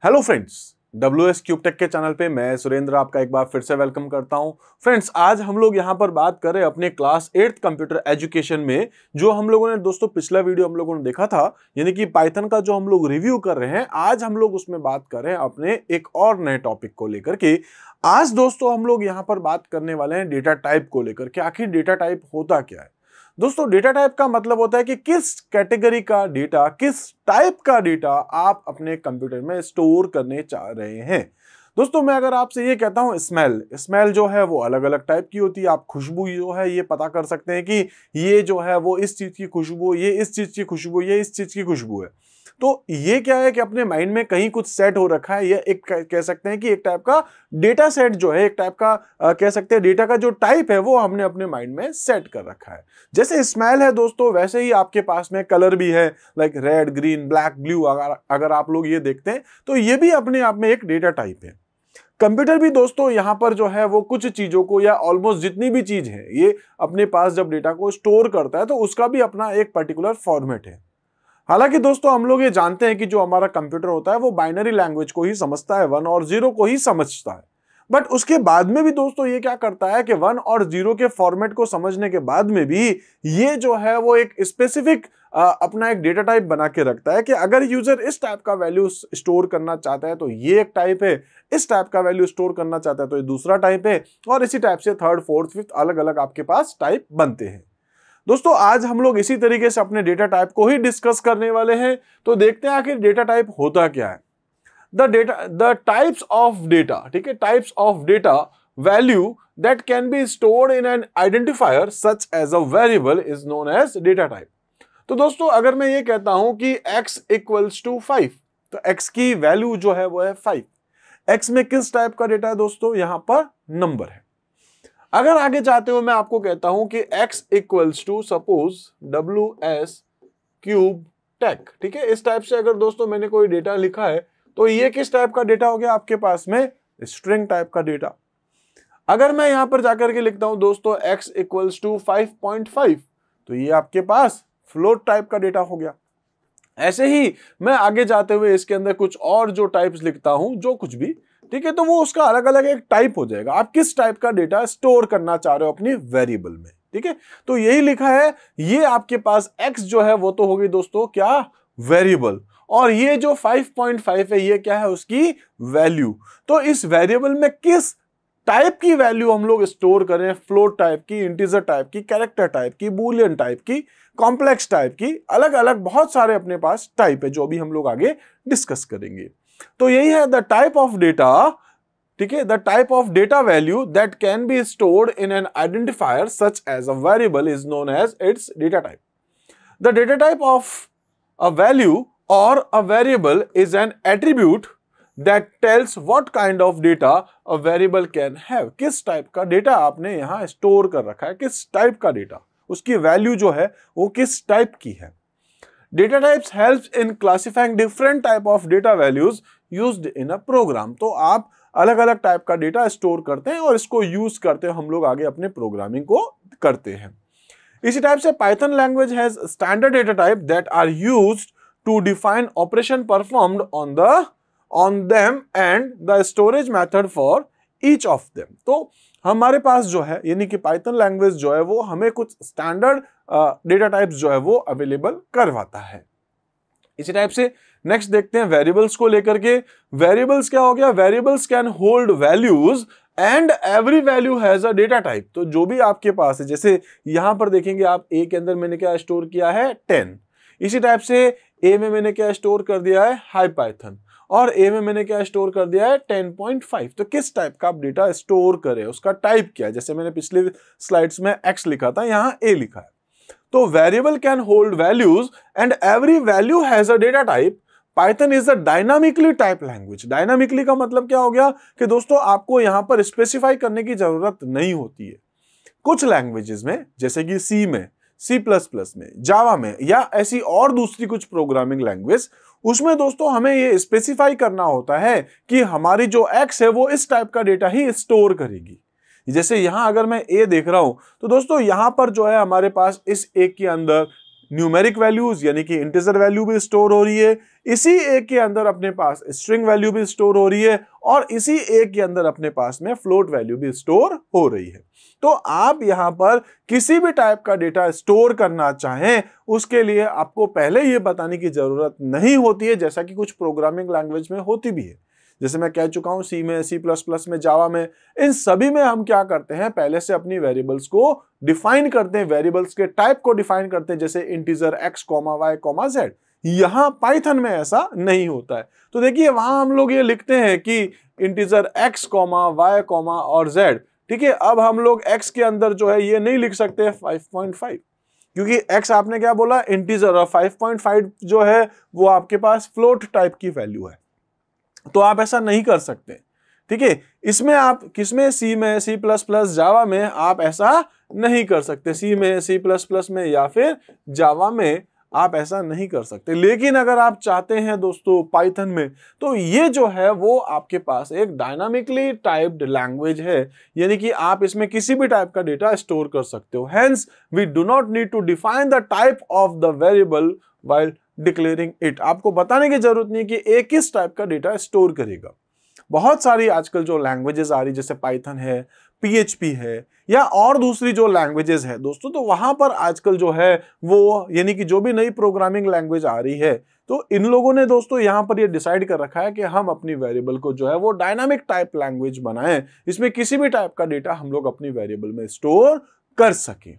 Hello friends, WS cube tech के channel पे मैं सुरेंद्र आपका एक बार फिर से वेलकम करता हूं। फ्रेंड्स, आज हम लोग यहां पर बात कर रहे हैं अपने क्लास 8th कंप्यूटर एजुकेशन में जो हम लोगों ने दोस्तों पिछला वीडियो हम लोगों ने देखा था, यानी कि पाइथन का जो हम लोग रिव्यू कर रहे हैं। आज हम लोग उसमें बात कर रहे हैं अपने एक और नए टॉपिक को लेकर के। आज दोस्तों हम लोग यहां पर बात करने वाले हैं डेटा टाइप को लेकर के। आखिर डेटा टाइप होता क्या है दोस्तों? डेटा टाइप का मतलब होता है कि किस कैटेगरी का डेटा, किस टाइप का डेटा आप अपने कंप्यूटर में स्टोर करने चाह रहे हैं। दोस्तों, मैं अगर आपसे ये कहता हूं स्मेल जो है वो अलग अलग टाइप की होती है। आप खुशबू जो है ये पता कर सकते हैं कि ये जो है वो इस चीज की खुशबू, ये इस चीज की खुशबू, ये इस चीज की खुशबू है। तो ये क्या है कि अपने माइंड में कहीं कुछ सेट हो रखा है। ये एक कह सकते हैं कि एक टाइप का डेटा सेट जो है, एक टाइप का कह सकते हैं डेटा का जो टाइप है वो हमने अपने माइंड में सेट कर रखा है। जैसे स्मेल है दोस्तों, वैसे ही आपके पास में कलर भी है, like red, green, black, blue. अगर आप लोग ये देखते हैं तो ये भी अपने आप में एक डेटा टाइप है। कंप्यूटर भी दोस्तों यहां पर जो है वो कुछ चीजों को, या ऑलमोस्ट जितनी भी चीज है, ये अपने पास जब डेटा को स्टोर करता है तो उसका भी अपना एक पर्टिकुलर फॉर्मेट है। हालांकि दोस्तों हम लोग ये जानते हैं कि जो हमारा कंप्यूटर होता है वो बाइनरी लैंग्वेज को ही समझता है, 1 और 0 को ही समझता है। बट उसके बाद में भी दोस्तों ये क्या करता है कि 1 और 0 के फॉर्मेट को समझने के बाद में भी ये जो है वो एक स्पेसिफिक अपना एक डेटा टाइप बना के रखता है कि अगर यूजर इस टाइप का वैल्यू स्टोर करना चाहता है तो ये एक टाइप है, इस टाइप का वैल्यू स्टोर करना चाहता है तो ये दूसरा टाइप है, और इसी टाइप से 3rd, 4th, 5th अलग अलग आपके पास टाइप बनते हैं। दोस्तों आज हम लोग इसी तरीके से अपने डेटा टाइप को ही डिस्कस करने वाले हैं। तो देखते हैं आखिर डेटा टाइप होता क्या है। द टाइप्स ऑफ डेटा, ठीक है, types of data value that can be stored in an identifier such as a variable is known as data type. तो दोस्तों अगर मैं ये कहता हूं कि x इक्वल्स टू 5, तो x की वैल्यू जो है वो है 5। x में किस टाइप का डेटा है दोस्तों? यहां पर नंबर है। अगर आगे जाते हुए मैं आपको कहता हूं कि x equals to suppose WS cube tech, ठीक है, इस टाइप से अगर दोस्तों मैंने कोई डेटा लिखा है तो ये किस टाइप का डेटा हो गया आपके पास में? स्ट्रिंग टाइप का डेटा। अगर मैं यहां पर जाकर के लिखता हूं दोस्तों x इक्वल्स टू 5.5, तो ये आपके पास फ्लोट टाइप का डेटा हो गया। ऐसे ही मैं आगे जाते हुए इसके अंदर कुछ और जो टाइप्स लिखता हूं, जो कुछ भी, ठीक है, तो वो उसका अलग अलग एक टाइप हो जाएगा। आप किस टाइप का डेटा स्टोर करना चाह रहे हो अपनी वेरिएबल में, ठीक है, तो यही लिखा है। ये आपके पास x जो है वो तो होगी दोस्तों क्या? वेरिएबल। और ये जो 5.5 है ये क्या है? उसकी वैल्यू। तो इस वेरिएबल में किस टाइप की वैल्यू हम लोग स्टोर करें? फ्लोट टाइप की, इंटीजर टाइप की, कैरेक्टर टाइप की, बूलियन टाइप की, कॉम्प्लेक्स टाइप की, अलग अलग बहुत सारे अपने पास टाइप है जो अभी हम लोग आगे डिस्कस करेंगे। तो यही है द टाइप ऑफ डेटा, ठीक है, the type of data value that can be stored in an identifier such as a variable is known as its data type. The data type of a value और a variable is an attribute that tells what kind of data a variable can have। किस type का data आपने यहां store कर रखा है, किस type का डेटा, उसकी वैल्यू जो है वो किस टाइप की है। Data types helps in classifying different type of data values used in a program. तो आप अलग अलग टाइप का डेटा स्टोर करते हैं और इसको यूज करते हैं हम लोग आगे अपने प्रोग्रामिंग को करते हैं। इसी टाइप से Python language has standard data type that are used to define operation performed on them and the storage method for each of them। तो हमारे पास जो है, यानी कि पाइथन लैंग्वेज जो है वो हमें कुछ स्टैंडर्ड डेटा टाइप्स जो है वो अवेलेबल करवाता है। इसी टाइप से नेक्स्ट देखते हैं वेरिएबल्स को लेकर के। वेरिएबल्स क्या हो गया? Variables can hold values and every value has a data type. तो जो भी आपके पास है, जैसे यहां पर देखेंगे आप, ए के अंदर मैंने क्या स्टोर किया है? 10। इसी टाइप से ए में मैंने क्या स्टोर कर दिया है? High Python. और ए में मैंने क्या स्टोर कर दिया है? 10.5। तो किस टाइप का आप डेटा स्टोर करें, उसका टाइप क्या है? जैसे मैंने पिछले स्लाइड्स में x लिखा था, यहां a लिखा है। तो variable can hold values and every value has a data type. Python is a dynamically type language. Dynamically का मतलब क्या हो गया कि दोस्तों आपको यहां पर स्पेसिफाई करने की जरूरत नहीं होती है। कुछ लैंग्वेजेस में, जैसे कि सी में, C++ में, जावा में, या ऐसी और दूसरी कुछ प्रोग्रामिंग लैंग्वेज, उसमें दोस्तों हमें ये स्पेसिफाई करना होता है कि हमारी जो x है वो इस टाइप का डेटा ही स्टोर करेगी। जैसे यहां अगर मैं a देख रहा हूं तो दोस्तों यहां पर जो है हमारे पास इस a के अंदर न्यूमेरिक वैल्यूज यानी कि इंटीजर वैल्यू भी स्टोर हो रही है, इसी ए के अंदर अपने पास स्ट्रिंग वैल्यू भी स्टोर हो रही है, और इसी ए के अंदर अपने पास में फ्लोट वैल्यू भी स्टोर हो रही है। तो आप यहां पर किसी भी टाइप का डेटा स्टोर करना चाहें उसके लिए आपको पहले ये बताने की जरूरत नहीं होती है, जैसा कि कुछ प्रोग्रामिंग लैंग्वेज में होती भी है। जैसे मैं कह चुका हूं सी में, सी प्लस प्लस में, जावा में, इन सभी में हम क्या करते हैं, पहले से अपनी वेरिएबल्स को डिफाइन करते हैं, वेरिएबल्स के टाइप को डिफाइन करते हैं, जैसे इंटीजर x, y, z। यहां पाइथन में ऐसा नहीं होता है। तो देखिए वहां हम लोग ये लिखते हैं कि इंटीजर x, y और z, ठीक है। अब हम लोग x के अंदर जो है ये नहीं लिख सकते 5.5, क्योंकि x आपने क्या बोला, इंटीजर, और 5.5 जो है वो आपके पास फ्लोट टाइप की वैल्यू है, तो आप ऐसा नहीं कर सकते, ठीक है। इसमें आप किसमें, सी में, सी प्लस प्लस, जावा में आप ऐसा नहीं कर सकते, सी में, सी प्लस प्लस में या फिर जावा में आप ऐसा नहीं कर सकते। लेकिन अगर आप चाहते हैं दोस्तों पाइथन में, तो ये जो है वो आपके पास एक डायनामिकली टाइप्ड लैंग्वेज है, यानी कि आप इसमें किसी भी टाइप का डेटा स्टोर कर सकते हो। Hence we do not need to define the type of the variable while declaring it. आपको बताने की जरूरत नहीं कि एक किस टाइप का डेटा स्टोर करेगा। बहुत सारी आजकल जो लैंग्वेजेस आ रही, जैसे पाइथन है, PHP है, या और दूसरी जो लैंग्वेजेस है दोस्तों, तो वहां पर आजकल जो है वो, यानी कि जो भी नई प्रोग्रामिंग लैंग्वेज आ रही है, तो इन लोगों ने दोस्तों यहां पर ये डिसाइड कर रखा है कि हम अपनी वेरिएबल को जो है वो डायनामिक टाइप लैंग्वेज बनाएं, इसमें किसी भी टाइप का डेटा हम लोग अपनी वेरिएबल में स्टोर कर सकें।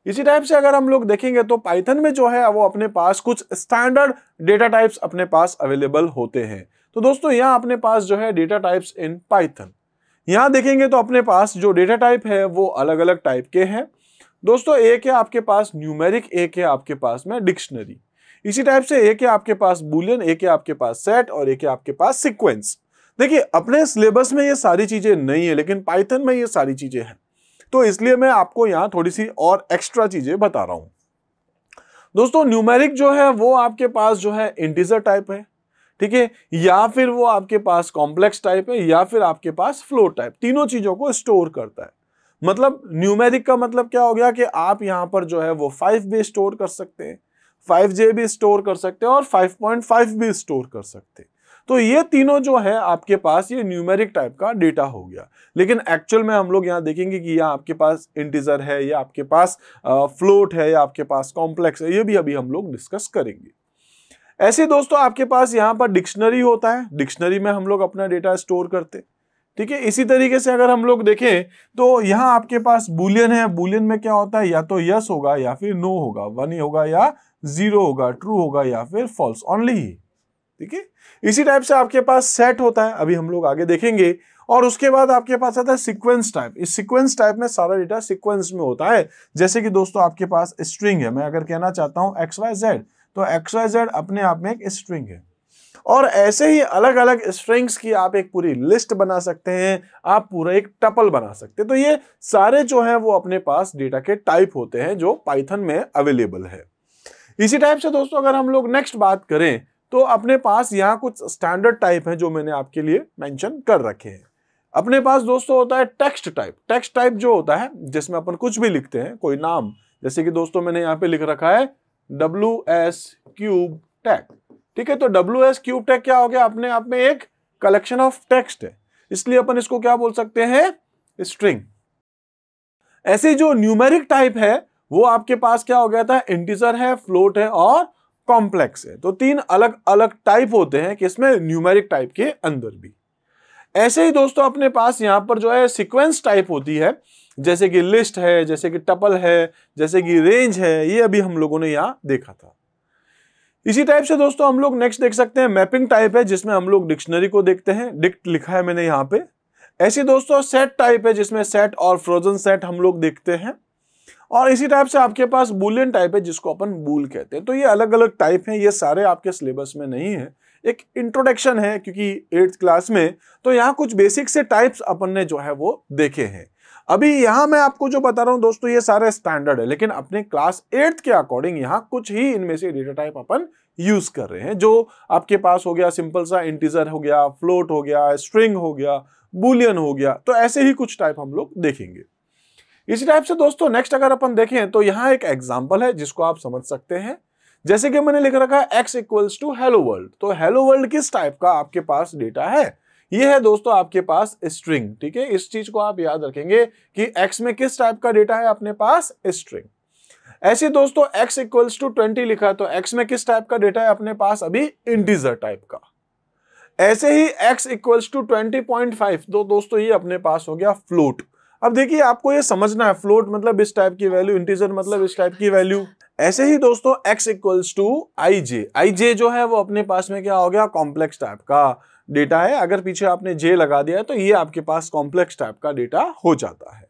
इसी टाइप से अगर हम लोग देखेंगे तो पाइथन में जो है वो अपने पास कुछ स्टैंडर्ड डेटा टाइप्स अपने पास अवेलेबल होते हैं। तो दोस्तों यहाँ अपने पास जो है डेटा टाइप्स इन पाइथन, यहां देखेंगे तो अपने पास जो डेटा टाइप है वो अलग अलग टाइप के हैं दोस्तों। एक है आपके पास न्यूमेरिक, एक है आपके पास में डिक्शनरी। इसी टाइप से एक है आपके पास बूलियन, एक है आपके पास सेट, और एक है आपके पास सीक्वेंस। देखिए अपने सिलेबस में ये सारी चीजें नहीं है, लेकिन पाइथन में ये सारी चीजें हैं, तो इसलिए मैं आपको यहां थोड़ी सी और एक्स्ट्रा चीजें बता रहा हूं दोस्तों। न्यूमेरिक जो है वो आपके पास जो है इंटीजर टाइप है, ठीक है, या फिर वो आपके पास कॉम्प्लेक्स टाइप है, या फिर आपके पास फ्लोट टाइप, तीनों चीजों को स्टोर करता है। मतलब न्यूमेरिक का मतलब क्या हो गया कि आप यहां पर जो है वो 5 भी स्टोर कर सकते हैं, 5J भी स्टोर कर सकते हैं, और 5.5 भी स्टोर कर सकते हैं। तो ये तीनों जो है आपके पास ये न्यूमेरिक टाइप का डेटा हो गया। लेकिन एक्चुअल में हम लोग यहाँ देखेंगे कि यहाँ आपके पास इंटीजर है, या आपके पास फ्लोट है, या आपके पास कॉम्प्लेक्स है, ये भी अभी हम लोग डिस्कस करेंगे। ऐसे दोस्तों आपके पास यहाँ पर डिक्शनरी होता है, डिक्शनरी में हम लोग अपना डेटा स्टोर करते हैं, ठीक है। इसी तरीके से अगर हम लोग देखें तो यहाँ आपके पास बूलियन है, बूलियन में क्या होता है, या तो यस होगा या फिर नो होगा, 1 होगा या 0 होगा, ट्रू होगा या फिर फॉल्स ओनली ही, ठीक है। इसी टाइप से आपके पास सेट होता है, अभी हम लोग आगे देखेंगे। और उसके बाद आपके पास आता है सीक्वेंस टाइप। इस सीक्वेंस टाइप में सारा डेटा सीक्वेंस में होता है। जैसे कि दोस्तों आपके पास स्ट्रिंग है, मैं अगर कहना चाहता हूं XYZ, तो XYZ अपने आप में एक स्ट्रिंग है, और ऐसे ही अलग अलग स्ट्रिंग्स की आप एक पूरी लिस्ट बना सकते हैं, आप पूरा एक टपल बना सकते हैं। तो ये सारे जो है वो अपने पास डेटा के टाइप होते हैं जो पाइथन में अवेलेबल है। इसी टाइप से दोस्तों अगर हम लोग नेक्स्ट बात करें तो अपने पास यहाँ कुछ स्टैंडर्ड टाइप है जो मैंने आपके लिए मेंशन कर रखे हैं। अपने पास दोस्तों होता है टेक्स्ट टाइप। टेक्स्ट टाइप जो होता है जिसमें अपन कुछ भी लिखते हैं, कोई नाम, जैसे कि दोस्तों मैंने यहाँ पे लिख रखा है WS क्यूब टैग, ठीक है। तो WS क्यूब टैग क्या हो गया, अपने आप में एक कलेक्शन ऑफ टेक्स्ट है, इसलिए अपन इसको क्या बोल सकते हैं, स्ट्रिंग। ऐसे जो न्यूमेरिक टाइप है वो आपके पास क्या हो गया था, इंटीजर है, फ्लोट है और कॉम्प्लेक्स है। तो 3 अलग अलग टाइप होते हैं किसमें, न्यूमेरिक टाइप के अंदर भी। ऐसे ही दोस्तों अपने पास यहां पर जो है सीक्वेंस टाइप होती है, जैसे कि लिस्ट है, जैसे कि टपल है, जैसे कि रेंज है, ये अभी हम लोगों ने यहां देखा था। इसी टाइप से दोस्तों हम लोग नेक्स्ट देख सकते हैं मैपिंग टाइप है, जिसमें हम लोग डिक्शनरी को देखते हैं, डिक्ट लिखा है मैंने यहां पे। ऐसे दोस्तों सेट टाइप है, जिसमें सेट और फ्रोजन सेट हम लोग देखते हैं। और इसी टाइप से आपके पास बूलियन टाइप है, जिसको अपन बूल कहते हैं। तो ये अलग अलग टाइप हैं, ये सारे आपके सिलेबस में नहीं है, एक इंट्रोडक्शन है क्योंकि 8th क्लास में, तो यहाँ कुछ बेसिक से टाइप्स अपन ने जो है वो देखे हैं। अभी यहाँ मैं आपको जो बता रहा हूँ दोस्तों ये सारे स्टैंडर्ड है, लेकिन अपने क्लास 8th के अकॉर्डिंग यहाँ कुछ ही इनमें से डेटा टाइप अपन यूज कर रहे हैं। जो आपके पास हो गया सिंपल सा इंटीजर हो गया, फ्लोट हो गया, स्ट्रिंग हो गया, बूलियन हो गया, तो ऐसे ही कुछ टाइप हम लोग देखेंगे। इसी टाइप से दोस्तों नेक्स्ट अगर अपन देखें तो यहाँ एक एग्जांपल है जिसको आप समझ सकते हैं। जैसे कि मैंने लिख रखा है x equals to hello world. तो हेलो वर्ल्ड किस टाइप का आपके पास डेटा है? ये है दोस्तों आपके पास स्ट्रिंग। ठीक है, इस चीज को आप याद रखेंगे कि x में किस टाइप का डेटा है अपने पास, स्ट्रिंग। ऐसे दोस्तों x इक्वल्स टू 20 लिखा है तो x में किस टाइप का डेटा है अपने पास, अभी इंटीजर टाइप का। ऐसे ही x इक्वल्स टू 20.5 तो दोस्तों ये अपने पास हो गया फ्लोट। अब देखिए आपको ये समझना है, फ्लोट मतलब इस टाइप की वैल्यू, इंटीजर मतलब इस टाइप की वैल्यू। ऐसे ही दोस्तों x इक्वल्स टू आई जो है वो अपने पास में क्या हो गया, कॉम्प्लेक्स टाइप का डेटा है। अगर पीछे आपने j लगा दिया है तो ये आपके पास कॉम्प्लेक्स टाइप का डेटा हो जाता है।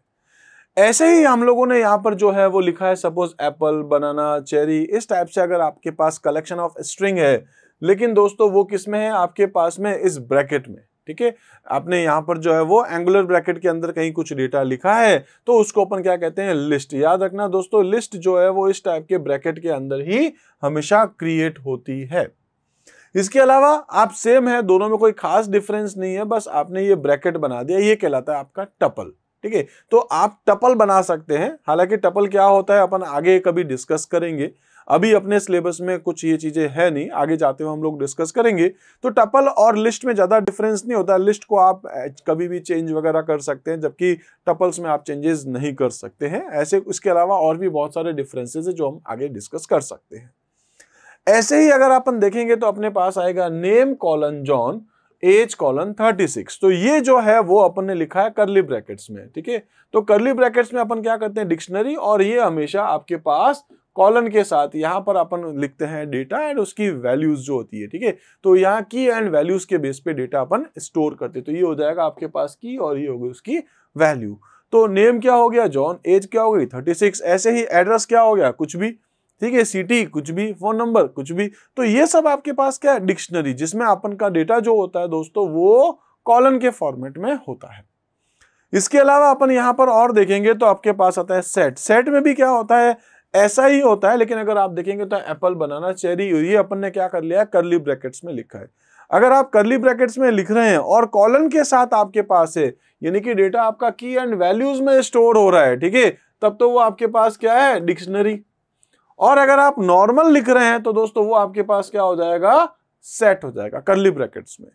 ऐसे ही हम लोगों ने यहाँ पर जो है वो लिखा है, सपोज एप्पल, बनाना, चेरी, इस टाइप से अगर आपके पास कलेक्शन ऑफ स्ट्रिंग है, लेकिन दोस्तों वो किस में है आपके पास में, इस ब्रैकेट में। ठीक है, आपने यहाँ पर जो है वो एंगुलर ब्रैकेट के अंदर कहीं कुछ डेटा लिखा है तो उसको अपन क्या कहते हैं, लिस्ट। याद रखना दोस्तों, लिस्ट जो है वो इस टाइप के ब्रैकेट के अंदर ही हमेशा क्रिएट होती है। इसके अलावा आप सेम है, दोनों में कोई खास डिफरेंस नहीं है, बस आपने ये ब्रैकेट बना दिया, ये कहलाता है आपका टपल। ठीक है, तो आप टपल बना सकते हैं। हालांकि टपल क्या होता है अपन आगे कभी डिस्कस करेंगे, अभी अपने सिलेबस में कुछ ये चीजें है नहीं, आगे जाते हुए हम लोग डिस्कस करेंगे। तो टपल और लिस्ट में ज्यादा डिफरेंस नहीं होता, लिस्ट को आप कभी भी चेंज वगैरह कर सकते हैं, जबकि टपल्स में आप चेंजेस नहीं कर सकते हैं। ऐसे इसके अलावा और भी बहुत सारे डिफरेंसेस है जो हम आगे डिस्कस कर सकते हैं। ऐसे ही अगर अपन देखेंगे तो अपने पास आएगा name colon John, age colon 36। तो ये जो है वो अपन ने लिखा है करली ब्रैकेट्स में। ठीक है, तो करली ब्रैकेट्स में अपन क्या करते हैं, डिक्शनरी, और ये हमेशा आपके पास कॉलन के साथ यहाँ पर अपन लिखते हैं डेटा एंड उसकी वैल्यूज जो होती है। ठीक है, तो यहाँ की एंड वैल्यूज के बेस पे डेटा अपन स्टोर करते हैं। तो ये हो जाएगा आपके पास की और ये होगी उसकी वैल्यू। तो नेम क्या हो गया जॉन, एज क्या हो गई 36। ऐसे ही एड्रेस क्या हो गया, कुछ भी। ठीक है, सिटी कुछ भी, फोन नंबर कुछ भी। तो ये सब आपके पास क्या है, डिक्शनरी, जिसमें अपन का डेटा जो होता है दोस्तों वो कॉलन के फॉर्मेट में होता है। इसके अलावा अपन यहाँ पर और देखेंगे तो आपके पास आता है सेट। सेट में भी क्या होता है, ऐसा ही होता है, लेकिन अगर आप देखेंगे तो एप्पल, बनाना, चेरी, ये अपन ने क्या कर लिया है, करली ब्रैकेट्स में लिखा है। अगर आप करली ब्रैकेट्स में लिख रहे हैं और कॉलन के साथ आपके पास है, यानी कि डेटा आपका की एंड वैल्यूज में स्टोर हो रहा है, ठीक है, तब तो वो आपके पास क्या है, डिक्शनरी। और अगर आप नॉर्मल लिख रहे हैं तो दोस्तों वो आपके पास क्या हो जाएगा, सेट हो जाएगा करली ब्रैकेट्स में।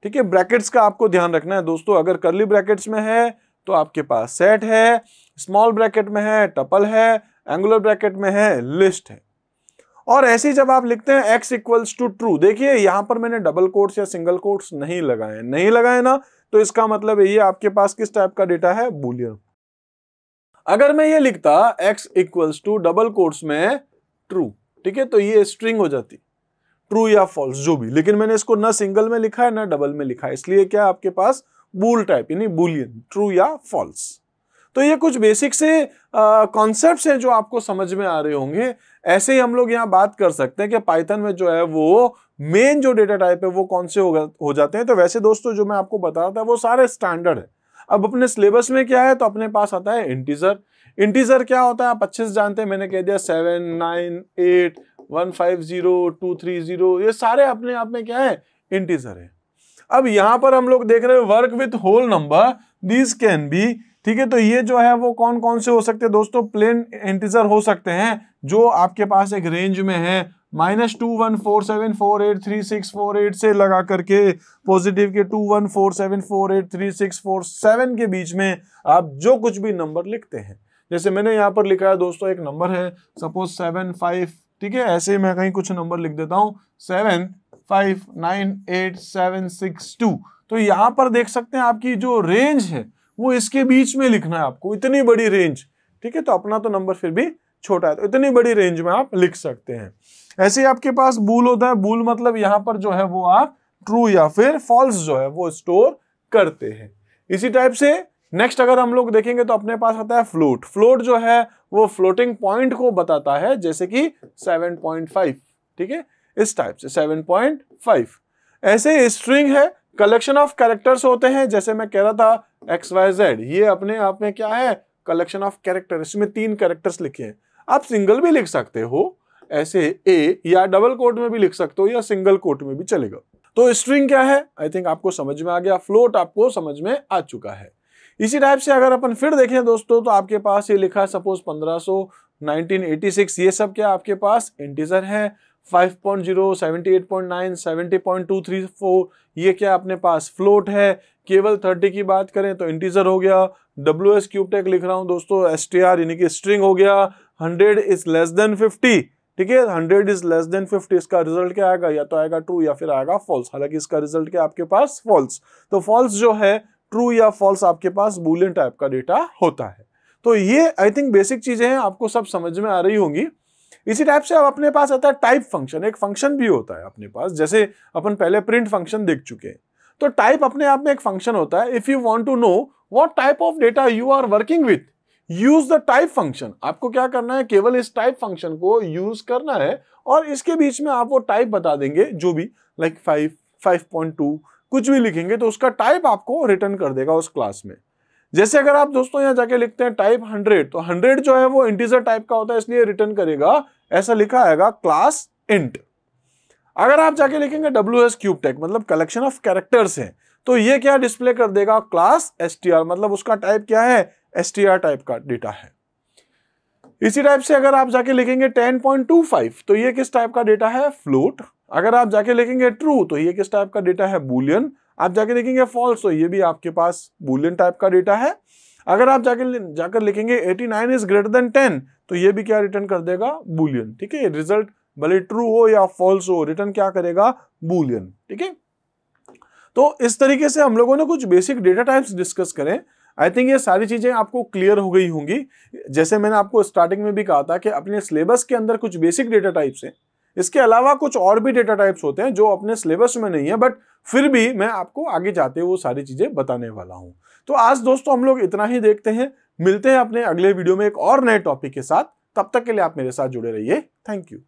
ठीक है, ब्रैकेट्स का आपको ध्यान रखना है दोस्तों। अगर करली ब्रैकेट्स में है तो आपके पास सेट है, स्मॉल ब्रैकेट में है टपल है, एंगुलर ब्रैकेट में है लिस्ट है। और ऐसे ही जब आप लिखते हैं x इक्वल्स टू ट्रू, देखिए यहां पर मैंने डबल कोट्स या सिंगल कोट्स नहीं लगाए ना, तो इसका मतलब है ये आपके पास किस टाइप का डेटा है, बूलियन। अगर मैं ये लिखता x equals to double quotes में ट्रू, ठीक है, तो ये स्ट्रिंग हो जाती, ट्रू या फॉल्स जो भी, लेकिन मैंने इसको ना सिंगल में लिखा है ना डबल में लिखा है, इसलिए क्या आपके पास बूल टाइप यानी बूलियन, ट्रू या फॉल्स। तो ये कुछ बेसिक से कॉन्सेप्ट्स हैं जो आपको समझ में आ रहे होंगे। ऐसे ही हम लोग यहाँ बात कर सकते हैं कि पाइथन में जो है वो मेन जो डेटा टाइप है वो कौन से हो जाते हैं। तो वैसे दोस्तों जो मैं आपको बता रहा था वो सारे स्टैंडर्ड है। अब अपने सिलेबस में क्या है, तो अपने पास आता है इंटीजर। इंटीजर क्या होता है आप अच्छे से जानते हैं, मैंने कह दिया 7, 9, 8, 150, 230, ये सारे अपने आप में क्या है, इंटीजर है। अब यहां पर हम लोग देख रहे हैं work with whole number, this can be, ठीक है, तो ये जो है वो कौन कौन से हो सकते हैं दोस्तों, प्लेन इंटीजर हो सकते हैं जो आपके पास एक रेंज में है -2147483648 से लगा करके पॉजिटिव के 2147483647 के बीच में आप जो कुछ भी नंबर लिखते हैं। जैसे मैंने यहाँ पर लिखा है दोस्तों, एक नंबर है सपोज 75, ठीक है, ऐसे मैं कहीं कुछ नंबर लिख देता हूँ 7598762। तो यहाँ पर देख सकते हैं आपकी जो रेंज है वो इसके बीच में लिखना है आपको, इतनी बड़ी रेंज, ठीक है, तो अपना तो नंबर फिर भी छोटा है, तो इतनी बड़ी रेंज में आप लिख सकते हैं। ऐसे ही आपके पास बूल होता है, बूल मतलब यहाँ पर जो है वो आप ट्रू या फिर फॉल्स जो है वो स्टोर करते हैं। इसी टाइप से नेक्स्ट अगर हम लोग देखेंगे तो अपने पास आता है फ्लोट। फ्लोट जो है वो फ्लोटिंग पॉइंट को बताता है, जैसे कि 7.5, ठीक है, इस टाइप से 7.5। ऐसे स्ट्रिंग है, कलेक्शन ऑफ कैरेक्टर्स होते हैं, जैसे मैं कह रहा था XYZ, ये अपने आप में क्या है, कलेक्शन ऑफ कैरेक्टर, इसमें 3 कैरेक्टर्स लिखे हैं। आप सिंगल भी लिख सकते हो ऐसे ए, या डबल कोट में भी लिख सकते हो, या सिंगल कोट में भी चलेगा। तो स्ट्रिंग क्या है, आई थिंक आपको समझ में आ गया, फ्लोट आपको समझ में आ चुका है। इसी टाइप से अगर अपन फिर देखें दोस्तों तो आपके पास ये लिखा है सपोज 1500, 1986, ये सब क्या आपके पास इंटीजर है। 5.0, 78.9, 70.234 ये क्या अपने पास फ्लोट है। केवल 30 की बात करें तो इंटीजर हो गया। WS क्यूब टेक लिख रहा हूं दोस्तों, STR यानी कि स्ट्रिंग हो गया। 100 इज लेस देन 50, ठीक है, 100 इज लेस देन 50, इसका रिजल्ट क्या आएगा, या तो आएगा ट्रू या फिर आएगा फॉल्स। हालांकि इसका रिजल्ट क्या आपके पास फॉल्स, तो फॉल्स जो है ट्रू या फॉल्स आपके पास बूलियन टाइप का डेटा होता है। तो ये आई थिंक बेसिक चीजें हैं, आपको सब समझ में आ रही होंगी। इसी टाइप से अब अपने पास आता है टाइप फंक्शन। एक फंक्शन भी होता है अपने पास, जैसे अपन पहले प्रिंट फंक्शन देख चुके हैं। तो टाइप अपने आप में एक फंक्शन होता है। If you want to know what type of data you are working with, use the type function. आपको क्या करना है, केवल इस टाइप फंक्शन को यूज करना है और इसके बीच में आप वो टाइप बता देंगे जो भी, लाइक 5, 5.2 कुछ भी लिखेंगे तो उसका टाइप आपको रिटर्न कर देगा उस क्लास में। जैसे अगर आप दोस्तों यहां जाके लिखते हैं टाइप 100, तो 100 जो है वो इंटीजर टाइप का होता है, इसलिए रिटर्न करेगा, ऐसा लिखा आएगा क्लास इंट। अगर आप जाके लिखेंगे WS क्यूब टेक मतलब कलेक्शन ऑफ कैरेक्टर्स है, तो ये क्या डिस्प्ले कर देगा, क्लास STR, मतलब उसका टाइप क्या है, STR टाइप का डेटा है। इसी टाइप से अगर आप जाके लिखेंगे 10.25 तो ये किस टाइप का डेटा है, फ्लोट। अगर आप जाके लिखेंगे ट्रू तो ये किस टाइप का डेटा है, बूलियन। आप जाके लिखेंगे फॉल्स तो ये भी आपके पास बूलियन टाइप का डेटा है। अगर आप जाकर लिखेंगे 89 इज ग्रेटर देन 10 तो ये भी क्या रिटर्न कर देगा, बूलियन। ठीक है, रिजल्ट भले ट्रू हो या फॉल्स हो, रिटर्न क्या करेगा, बूलियन। ठीक है, तो इस तरीके से हम लोगों ने कुछ बेसिक डेटा टाइप्स डिस्कस करें। आई थिंक ये सारी चीजें आपको क्लियर हो गई होंगी। जैसे मैंने आपको स्टार्टिंग में भी कहा था कि अपने सिलेबस के अंदर कुछ बेसिक डेटा टाइप्स हैं, इसके अलावा कुछ और भी डेटा टाइप्स होते हैं जो अपने सिलेबस में नहीं है, बट फिर भी मैं आपको आगे जाते हुए वो सारी चीजें बताने वाला हूं। तो आज दोस्तों हम लोग इतना ही देखते हैं, मिलते हैं अपने अगले वीडियो में एक और नए टॉपिक के साथ। तब तक के लिए आप मेरे साथ जुड़े रहिए। Thank you.